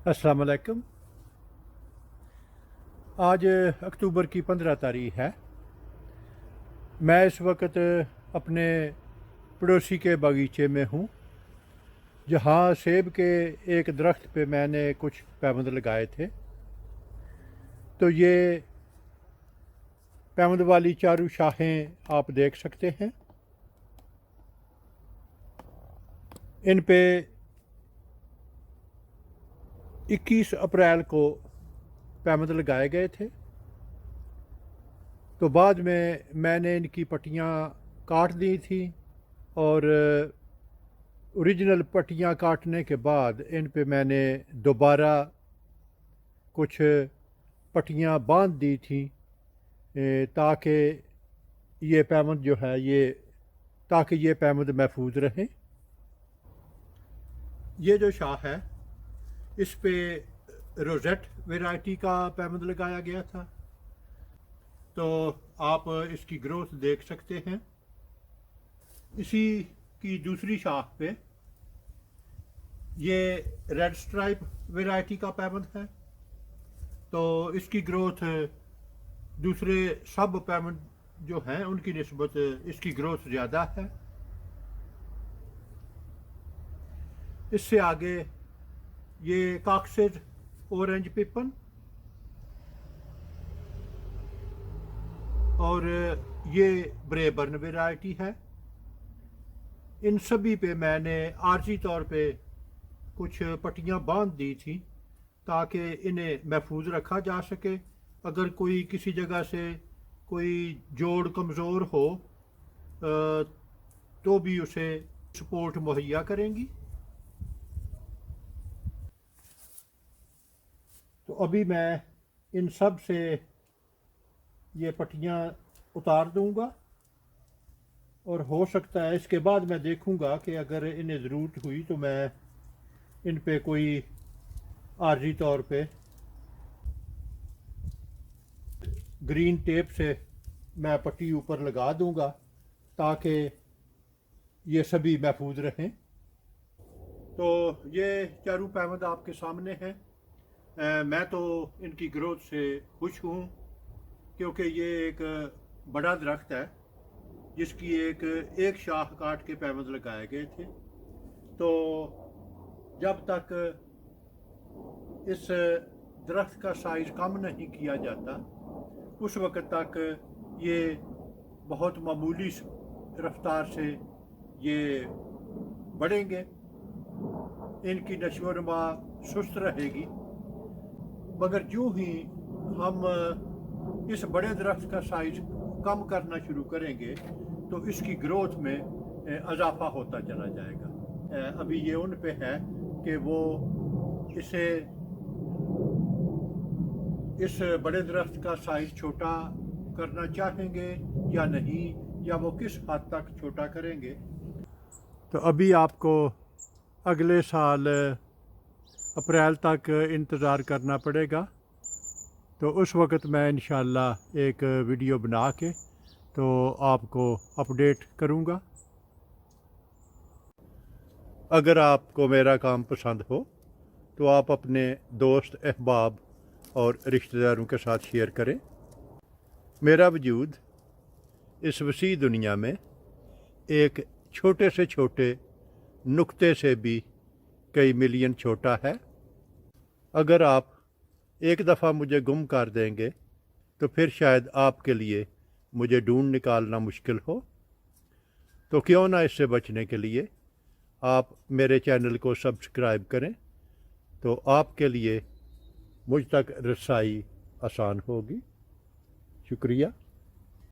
अस्सलाम वालेकुम। आज अक्टूबर की 15 तारीख है। मैं इस वक्त अपने पड़ोसी के बगीचे में हूँ, जहाँ सेब के एक दरख्त पे मैंने कुछ पैबंद लगाए थे। तो ये पैबंद वाली चारू शाखें आप देख सकते हैं। इन पे 21 अप्रैल को पैबंद लगाए गए थे। तो बाद में मैंने इनकी पट्टियाँ काट दी थी और ओरिजिनल पट्टियाँ काटने के बाद इन पे मैंने दोबारा कुछ पट्टियाँ बांध दी थी ताकि ये पैबंद जो है ये पैबंद महफूज रहे। ये जो शाख है इस पे रोजेट वैरायटी का पैबंद लगाया गया था। तो आप इसकी ग्रोथ देख सकते हैं। इसी की दूसरी शाख पे ये रेड स्ट्राइप वैरायटी का पैबंद है। तो इसकी ग्रोथ दूसरे सब पैबंद जो हैं उनकी निस्बत इसकी ग्रोथ ज़्यादा है। इससे आगे ये कॉक्सेज ऑरेंज पिपन और ये ब्रेबर्न वैरायटी है। इन सभी पे मैंने आर्जी तौर पे कुछ पट्टियाँ बांध दी थी ताकि इन्हें महफूज रखा जा सके। अगर कोई किसी जगह से कोई जोड़ कमज़ोर हो तो भी उसे सपोर्ट मुहैया करेंगी। तो अभी मैं इन सब से ये पट्टियाँ उतार दूंगा और हो सकता है इसके बाद मैं देखूंगा कि अगर इन्हें ज़रूरत हुई तो मैं इन पे कोई आर्जी तौर पे ग्रीन टेप से मैं पट्टी ऊपर लगा दूंगा ताकि ये सभी महफूज रहें। तो ये चारू पैबंद आपके सामने हैं। मैं तो इनकी ग्रोथ से खुश हूँ क्योंकि ये एक बड़ा दरख्त है जिसकी एक शाख काट के पैबंद लगाए गए थे। तो जब तक इस दरख्त का साइज़ कम नहीं किया जाता उस वक़्त तक ये बहुत मामूली रफ्तार से ये बढ़ेंगे। इनकी नशोनुमा सुस्त रहेगी, मगर जो ही हम इस बड़े दरख्त का साइज़ कम करना शुरू करेंगे तो इसकी ग्रोथ में इजाफा होता चला जाएगा। अभी ये उन पे है कि वो इस बड़े दरख्त का साइज़ छोटा करना चाहेंगे या नहीं, या वो किस हद तक छोटा करेंगे। तो अभी आपको अगले साल अप्रैल तक इंतज़ार करना पड़ेगा। तो उस वक़्त मैं इंशाअल्लाह एक वीडियो बना के तो आपको अपडेट करूँगा। अगर आपको मेरा काम पसंद हो तो आप अपने दोस्त, अहबाब और रिश्तेदारों के साथ शेयर करें। मेरा वजूद इस वसी दुनिया में एक छोटे से छोटे नुक्ते से भी कई मिलियन छोटा है। अगर आप एक दफ़ा मुझे गुम कर देंगे तो फिर शायद आपके लिए मुझे ढूंढ निकालना मुश्किल हो। तो क्यों ना इससे बचने के लिए आप मेरे चैनल को सब्सक्राइब करें, तो आपके लिए मुझ तक रसाई आसान होगी। शुक्रिया।